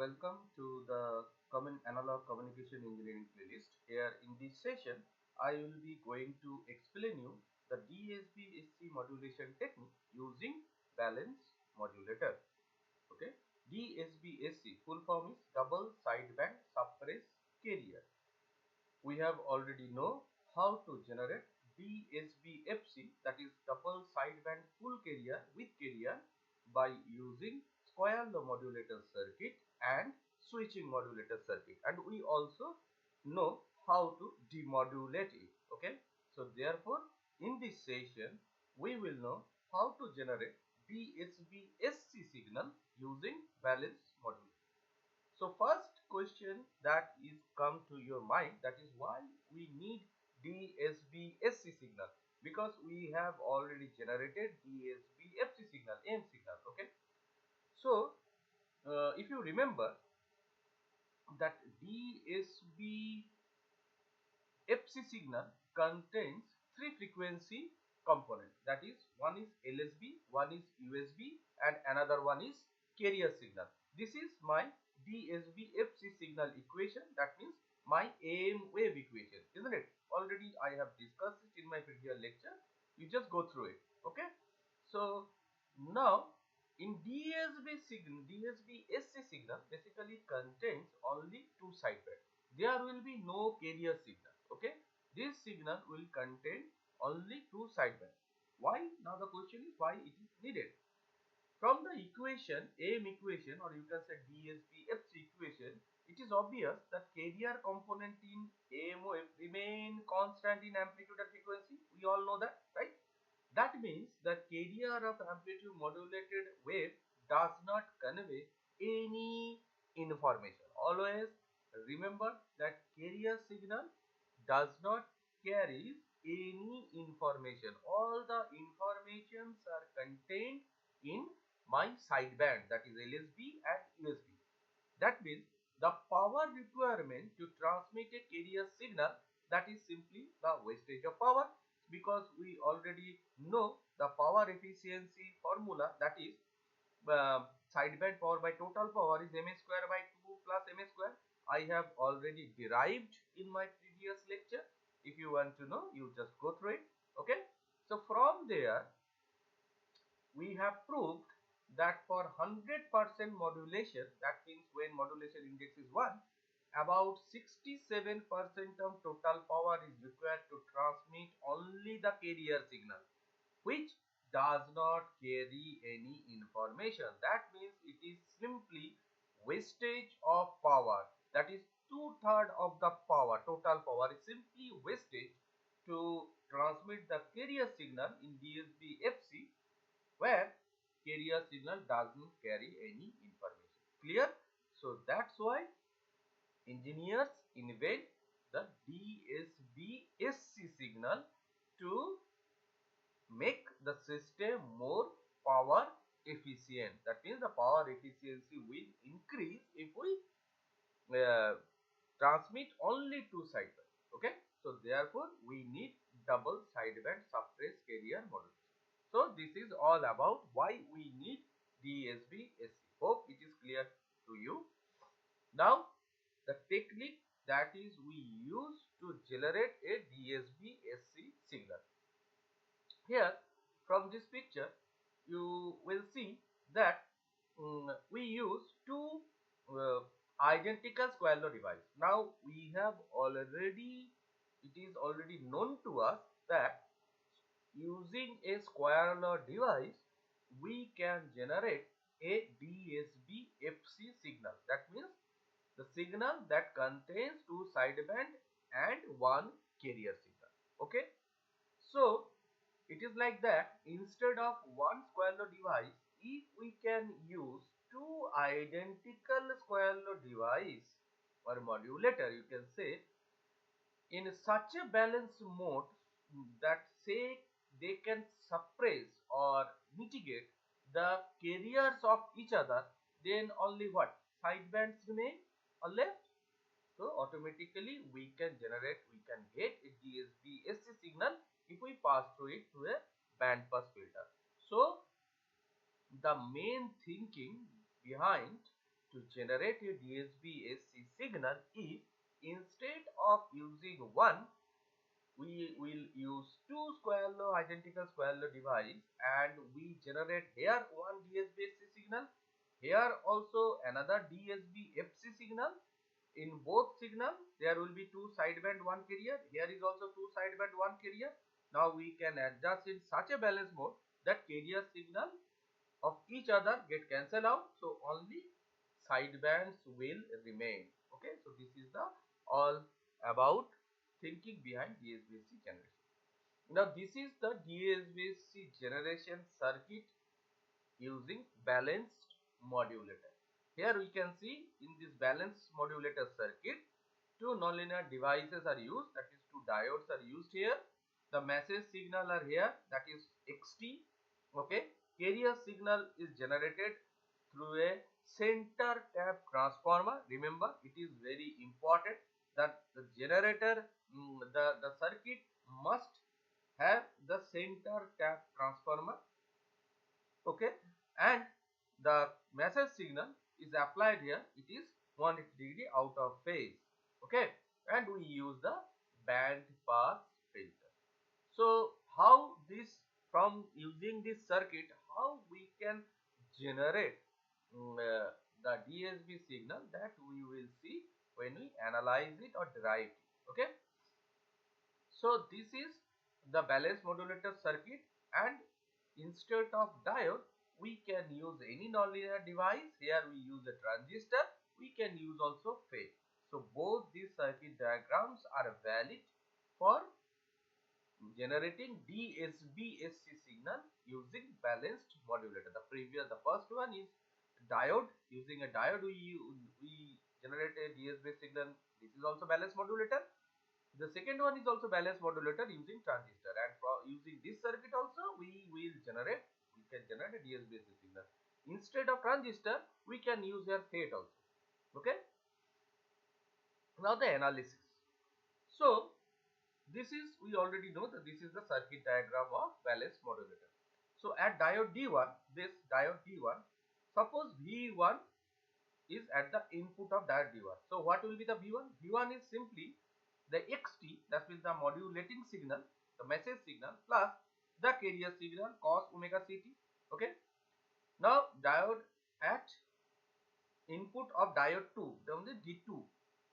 welcome to the Common Analog Communication Engineering playlist. Here in this session, I will be going to explain you the DSBSC modulation technique using balanced modulator. Okay, DSBSC full form is double sideband suppress carrier. We have already know how to generate DSBFC, that is double sideband full carrier with carrier, by using square law modulator circuit and switching modulator circuit, and we also know how to demodulate it. Okay, so therefore in this session we will know how to generate DSBSC signal using balanced modulator. So first question that is come to your mind, that is why we need DSBSC signal, because we have already generated DSBFC signal, AM signal. Okay, so if you remember that DSBFC signal contains three frequency components, that is one is LSB, one is USB, and another one is carrier signal. This is my DSBFC signal equation, that means my AM wave equation, isn't it? Already I have discussed it in my previous lecture. You just go through it. Okay, so now in DSBSC signal basically contains only two sideband. There will be no carrier signal. Okay, this signal will contain only two sideband. Why? Now the question is why it is needed. From the equation, AM equation, or you can say DSBFC equation, it is obvious that carrier component in AM wave remain constant in amplitude and frequency. We all know that, right? That means the carrier of amplitude modulated wave does not convey any information. Always remember that carrier signal does not carry any information. All the informations are contained in my sideband, that is LSB and USB. That means the power requirement to transmit a carrier signal, that is simply the wastage of power, because we already know the power efficiency formula, that is sideband power by total power is ma square by 2 plus ma square. I have already derived in my previous lecture. If you want to know, you just go through it. Okay, so from there we have proved that for 100% modulation, that means when modulation index is 1, about 67% of total power is required to transmit only the carrier signal, which does not carry any information. That means it is simply wastage of power. That is 2/3 of the power, total power is simply wastage to transmit the carrier signal in DSBFC, where carrier signal doesn't carry any information. Clear? So that's why engineers invent the DSBSC signal to make the system more power efficient. That means the power efficiency will increase if we transmit only two sideband. Okay, so therefore we need double sideband suppress carrier modulation. So this is all about why we need DSBSC. Hope it is clear to you. Now the technique that is we use to generate a DSBSC signal. Here from this picture you will see that we use two identical square law device. Now we have already, it is already known to us that using a square law device we can generate a DSBFC signal. That means the signal that contains two sideband and one carrier signal. Okay, so it is like that. Instead of one square law device, if we can use two identical square law device or modulator, you can say, in such a balanced mode that say they can suppress or mitigate the carriers of each other, then only what sidebands remain or left. So automatically we can generate, we can get a DSBSC signal if we pass through it through a band pass filter. So the main thinking behind to generate a DSBSC signal is, instead of using one, we will use two square law identical square law device, and we generate here one DSBSC signal, here also another DSBFC signal. In both signal there will be two sideband one carrier, here is also two sideband one carrier. Now we can adjust in such a balance mode that carrier signal of each other get cancelled out, so only sidebands will remain. Okay, so this is the all about thinking behind DSBSC generation. Now this is the DSBSC generation circuit using balanced modulator. Here we can see in this balanced modulator circuit, two nonlinear devices are used, that is two diodes are used here. The message signal are here, that is xt. Okay, carrier signal is generated through a center tap transformer. Remember, it is very important that the generator, the circuit must have the center tap transformer. Okay, and the message signal is applied here, it is 180 out of phase. Okay, and we use the band pass filter. So how this, from using this circuit, how we can generate the DSB signal, that we will see when we analyze it or derive it. Okay, so this is the balanced modulator circuit, and instead of diode we can use any nonlinear device. Here we use a transistor, we can use also phase. So both these circuit diagrams are valid for generating DSBSC signal using balanced modulator. The first one is diode. Using a diode we generate a DSBSC signal. This is also balanced modulator. The second one is also balanced modulator using transistor, and for using this circuit also we can generate a DSBSC signal. Instead of transistor we can use here FET also. Okay, now the analysis. So this is, we already know that this is the circuit diagram of balanced modulator. So at diode D1, this diode D1, suppose V1 is at the input of diode D1. So what will be the V1? V1 is simply the xt, that means the modulating signal, the message signal, plus the carrier signal cos omega ct. Okay, now diode at input of diode 2, that means D2,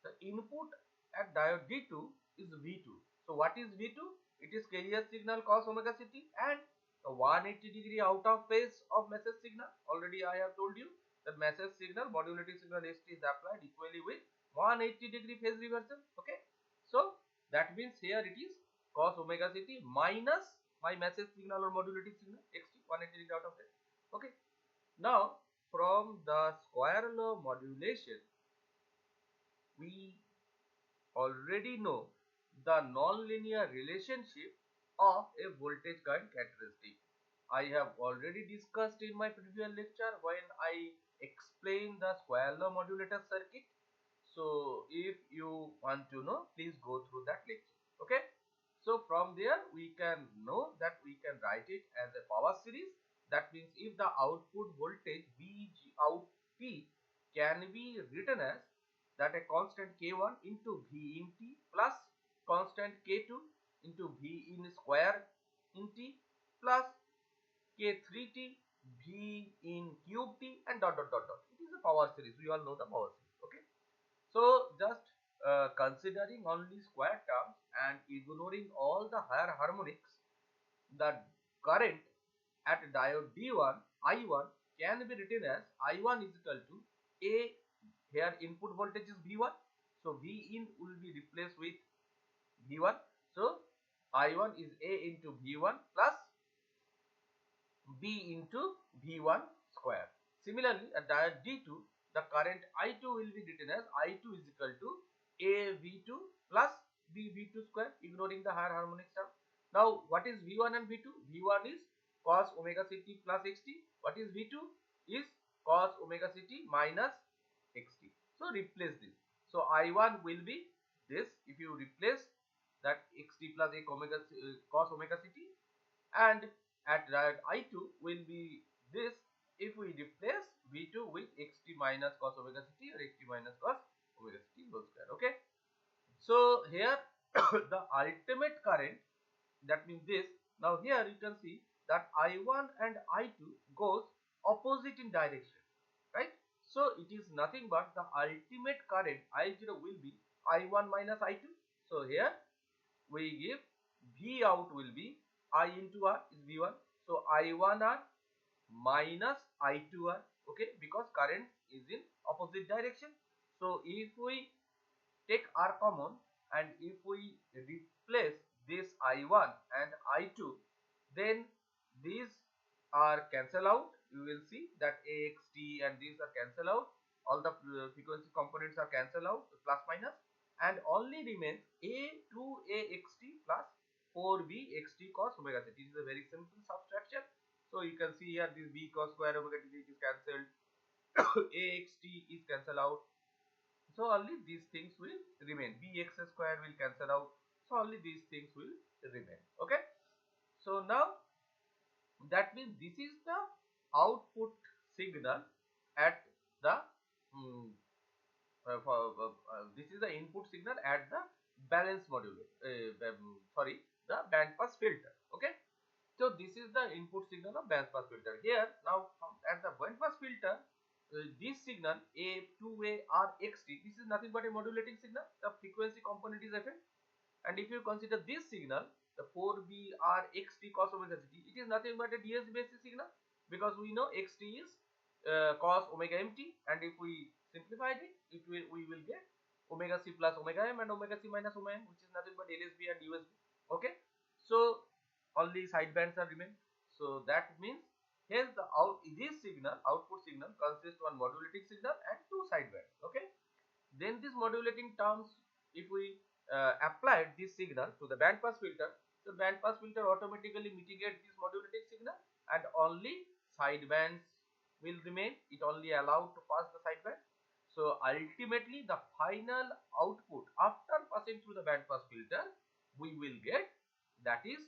the input at diode D2 is V2. So what is V2? It is carrier signal cos omega ct and a 180 out of phase of message signal. Already I have told you that message signal, modulating signal st is applied equally with 180 phase reversal. Okay, so that means here it is cos omega ct minus my message signal or modulating signal xt, 180 out of phase. Okay, now from the square law modulation we already know the nonlinear relationship of a voltage current characteristic. I have already discussed in my previous lecture when I explained the square law modulator circuit. So if you want to know, please go through that lecture. Okay, so from there we can know that we can write it as a power series. That means if the output voltage VG out P can be written as that a constant K1 into V in T plus constant K2 into V in square in T plus K3T V in cube T and dot dot dot dot. It is a power series. We all know the power series. Okay, so just considering only square terms and ignoring all the higher harmonics, the current at diode D1 I1 can be written as I1 is equal to A. Here input voltage is V1, so V in will be replaced with V1. So I1 is A into V1 plus B into V1 square. Similarly, at diode D2, the current I2 will be written as I2 is equal to A V2 plus B V2 square, ignoring the higher harmonics term. Now, what is V1 and V2? V1 is cos omega ct plus xt. What is V2? Is cos omega ct minus xt. So replace this. So I1 will be this. If you replace that xt plus a omega cos omega ct, and at diode I2 will be this. If we replace V2 with xt minus cos omega ct or xt minus cos omega ct whole square. Okay. So here the ultimate current, that means this. Now here you can see that I1 and I2 goes opposite in direction, right? So it is nothing but the ultimate current I0 will be I1 minus I2. So here we give V out will be I into R is V1. So I1R minus I2R, okay, because current is in opposite direction. So if we take R common and if we replace this I1 and I2, then these are cancel out. You will see that AXT and these are cancel out. All the frequency components are cancel out, plus minus, and only remains A2AXT plus 4BXT cos omega t. This is a very simple subtraction. So you can see here this B cos square omega t is cancelled. AXT is cancelled out. So only these things will remain. Bx square will cancel out. So only these things will remain. Okay. So now that means this is the output signal at the this is the input signal at the balanced modulator. The band pass filter. Okay. So this is the input signal of band pass filter. Here now at the band pass filter, this signal A2A RXT, this is nothing but a modulating signal. The frequency component is FM. And if you consider this signal, the 4B RXT cos omega ct, it is nothing but a DSBSC signal, because we know xt is cos omega mt, and if we simplify it, we will get omega c plus omega m and omega c minus omega m, which is nothing but LSB and USB. Okay. So only sidebands are remain. So that means hence the this signal, output signal, consists one modulating signal and two sidebands. Okay. Then this modulating terms, if we apply this signal to the band pass filter, so band pass filter automatically mitigate this modulating signal and only sidebands will remain. It only allowed to pass the sideband. So ultimately the final output after passing through the band pass filter, we will get, that is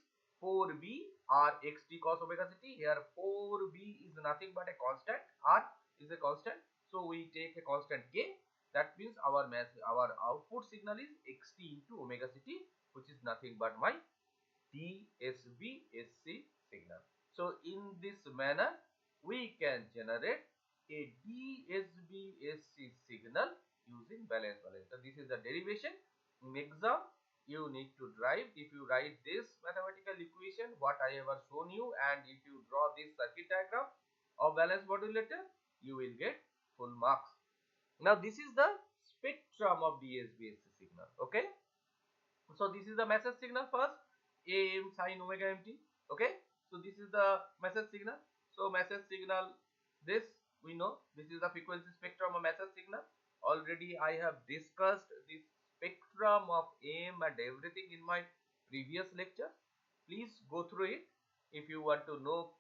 4B RXT cos omega ct. Here 4B is nothing but a constant, R is a constant, so we take a constant K. That means our output signal is xt into omega ct, which is nothing but my DSBSC signal. So in this manner we can generate a DSBSC signal using balanced modulator. This is the derivation. In exam you need to derive. If you write this mathematical equation what I have shown you, and if you draw this circuit diagram of balanced modulator, you will get full marks. Now this is the spectrum of DSBSC signal. Okay. So this is the message signal first, AM sin omega mt. Okay. So this is the message signal. So message signal, this we know, this is the frequency spectrum of message signal. Already I have discussed this spectrum of AM and everything in my previous lecture. Please go through it if you want to know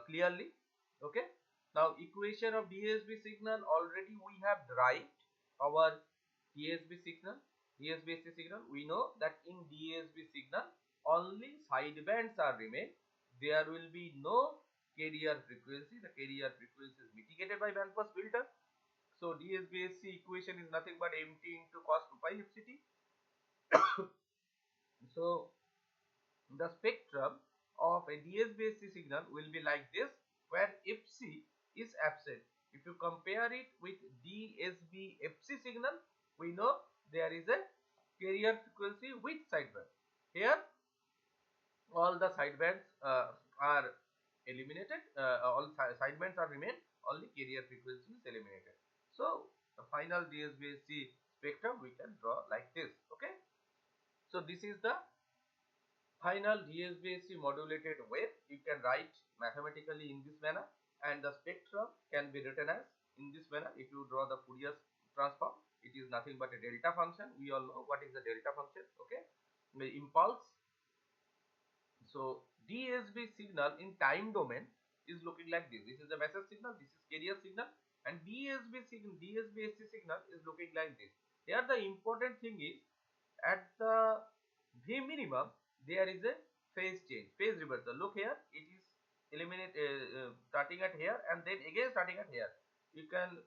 clearly. Okay. Now equation of DSB signal, already we have derived our DSB signal. DSBSC signal, we know that in DSB signal only sidebands are remain. There will be no carrier frequency. The carrier frequency is mitigated by band pass filter. So DSBSC equation is nothing but mt into cos 2 pi fct. So the spectrum of a DSBSC signal will be like this, where fc is absent. If you compare it with DSBFC signal, we know there is a carrier frequency with sideband. Here all the sidebands are eliminated, all sidebands are remain, only carrier frequency is eliminated. So the final DSBSC spectrum we can draw like this. Okay. So this is the final DSBSC modulated wave. You can write mathematically in this manner, and the spectrum can be written as in this manner. If you draw the Fourier transform, it is nothing but a delta function. We all know what is the delta function. Okay. The impulse. So DSB signal in time domain is looking like this. This is the message signal, this is carrier signal, and DSBSC signal is looking like this. Here the important thing is, at the V minimum there is a phase change, phase reversal. Look here, it is eliminate starting at here and then again starting at here. You can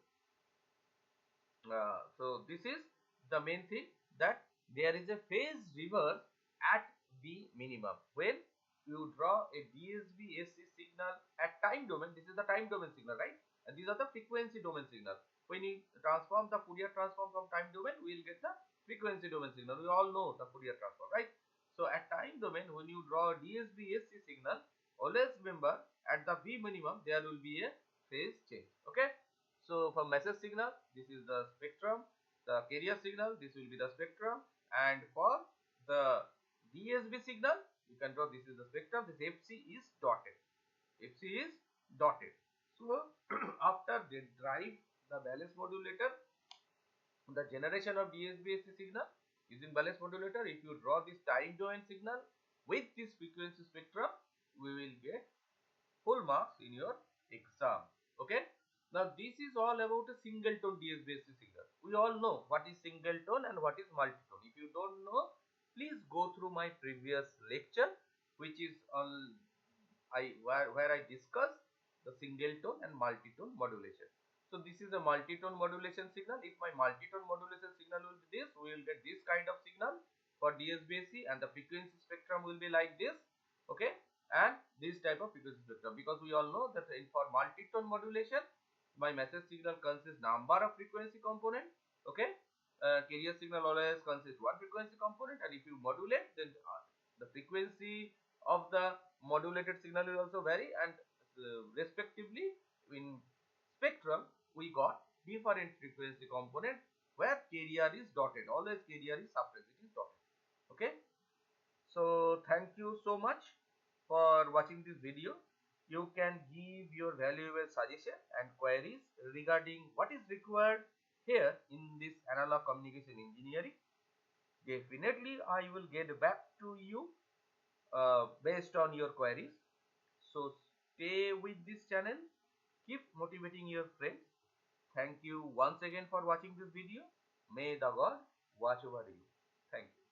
so this is the main thing, that there is a phase reverse at V minimum. When you draw a DSBSC signal at time domain, this is the time domain signal, right? And these are the frequency domain signal. When you transform the Fourier transform from time domain, we will get the frequency domain signal. We all know the Fourier transform, right? So at time domain, when you draw a DSBSC signal, always remember at the V minimum there will be a phase change. Okay. So for message signal, this is the spectrum. The carrier signal, this will be the spectrum. And for the DSB signal, you can draw this is the spectrum. This FC is dotted. FC is dotted. So after they drive the balanced modulator, the generation of DSBSC signal using balanced modulator, if you draw this time domain signal with this frequency spectrum, we will get full marks in your exam. Okay. Now this is all about a single tone DSBSC signal. We all know what is single tone and what is multitone. If you don't know, please go through my previous lecture, which is on where I discuss the single tone and multitone modulation. So this is a multitone modulation signal. If my multitone modulation signal will be this, we will get this kind of signal for DSBSC, and the frequency spectrum will be like this. Okay, and this type of frequency spectrum, because we all know that for multitone modulation, my message signal consists number of frequency component. Okay, carrier signal always consists one frequency component, and if you modulate, then the frequency of the modulated signal will also vary, and respectively in spectrum we got different frequency component where carrier is dotted. Always carrier is suppressed, it is dotted. Okay, so thank you so much for watching this video. You can give your valuable suggestion and queries regarding what is required here in this analog communication engineering. Definitely I will get back to you based on your queries. So stay with this channel, keep motivating your friends. Thank you once again for watching this video. May the God watch over you. Thank you.